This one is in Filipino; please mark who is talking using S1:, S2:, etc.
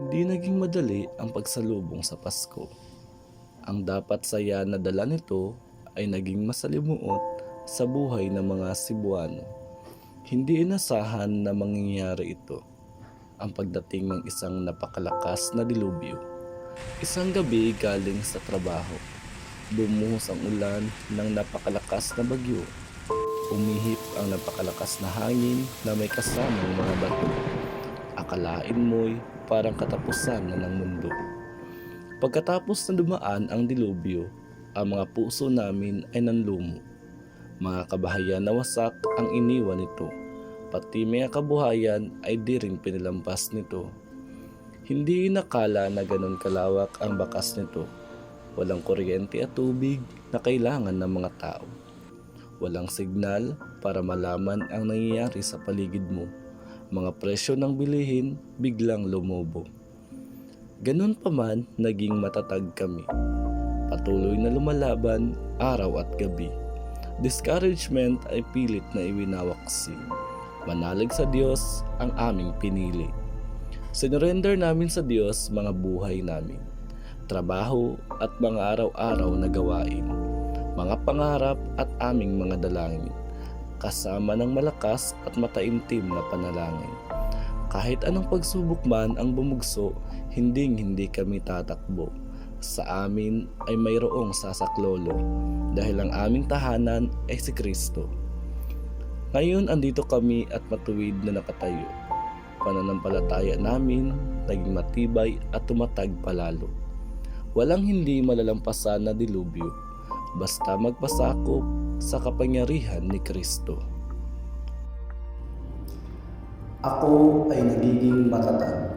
S1: Hindi naging madali ang pagsalubong sa Pasko. Ang dapat saya na dala nito ay naging masalimuot sa buhay ng mga Cebuano. Hindi inasahan na mangyayari ito ang pagdating ng isang napakalakas na dilubyo. Isang gabi galing sa trabaho, bumuhos ang ulan ng napakalakas na bagyo. Umihip ang napakalakas na hangin na may kasamang mga bato. Akalain mo'y parang katapusan na ng mundo. Pagkatapos na dumaan ang dilubyo, ang mga puso namin ay nanlumo. Mga kabahayan na wasak ang iniwan nito, pati mga kabuhayan ay di rin pinilampas nito. Hindi inakala na ganun kalawak ang bakas nito. Walang kuryente at tubig na kailangan ng mga tao. Walang signal para malaman ang nangyayari sa paligid mo. Mga presyo ng bilihin biglang lumobo. Ganun pa man, naging matatag kami. Patuloy na lumalaban araw at gabi. Discouragement ay pilit na iwinawaksi. Manalig sa Diyos ang aming pinili. Sinurrender namin sa Diyos mga buhay namin, trabaho at mga araw-araw na gawain, mga pangarap at aming mga dalangin, kasama ng malakas at mataimtim na panalangin. Kahit anong pagsubok man ang bumugso, hindi kami tatakbo. Sa amin ay mayroong sasaklolo dahil ang aming tahanan ay si Kristo. Ngayon andito kami at matuwid na nakatayo. Pananampalataya namin naging matibay at tumatag palalo. Walang hindi malalampasan na dilubyo, basta magpasakop sa kapangyarihan ni Kristo. Ako ay nagiging matatag